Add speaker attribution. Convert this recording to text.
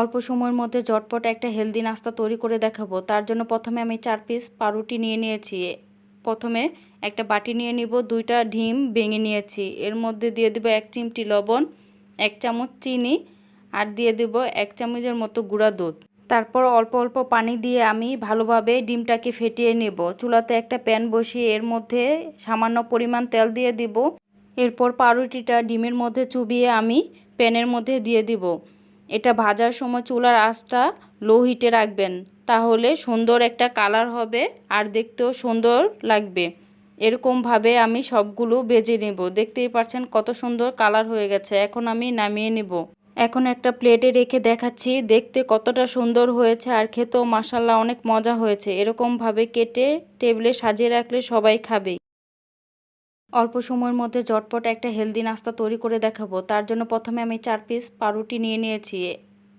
Speaker 1: অল্প সময়ের মধ্যে ঝটপট একটা হেলদি নাস্তা তৈরি করে দেখাবো। তার জন্য প্রথমে আমি 4 পিস পাউরুটি নিয়ে নিয়েছি। প্রথমে একটা বাটি নিয়ে নিব, 2টা ডিম ভেঙে নিয়েছি। এর মধ্যে দিয়ে দেব 1 চিমটি লবণ, 1 চামচ চিনি আর দিয়ে দেব 1 চামচের মতো গুঁড়া দুধ। তারপর অল্প অল্প পানি দিয়ে আমি ভালোভাবে ডিমটাকে ফেটিয়ে নেব। চুলাতে একটা প্যান বসিয়ে এর মধ্যে সামান্য পরিমাণ তেল দিয়ে দিব। এরপর পাউরুটিটা ডিমের মধ্যে চুবিয়ে আমি প্যানের মধ্যে দিয়ে দিব। এটা ভাজার সময় চুলার আঁচটা লো হিটে রাখবেন, তাহলে সুন্দর একটা কালার হবে আর দেখতেও সুন্দর লাগবে। এরকমভাবে আমি সবগুলো ভেজে নেব। দেখতেই পাচ্ছেন কত সুন্দর কালার হয়ে গেছে। এখন আমি নামিয়ে নেব। এখন একটা প্লেটে রেখে দেখাচ্ছি দেখতে কতটা সুন্দর হয়েছে আর খেতেও মাশাআল্লাহ অনেক মজা হয়েছে। এরকমভাবে কেটে টেবিলে সাজিয়ে রাখলে সবাই খাবে। অল্প সময়ের মধ্যে ঝটপট একটা হেলদি নাস্তা তৈরি করে দেখাবো। তার জন্য প্রথমে আমি 4 পিস পাউরুটি নিয়ে নিয়েছি।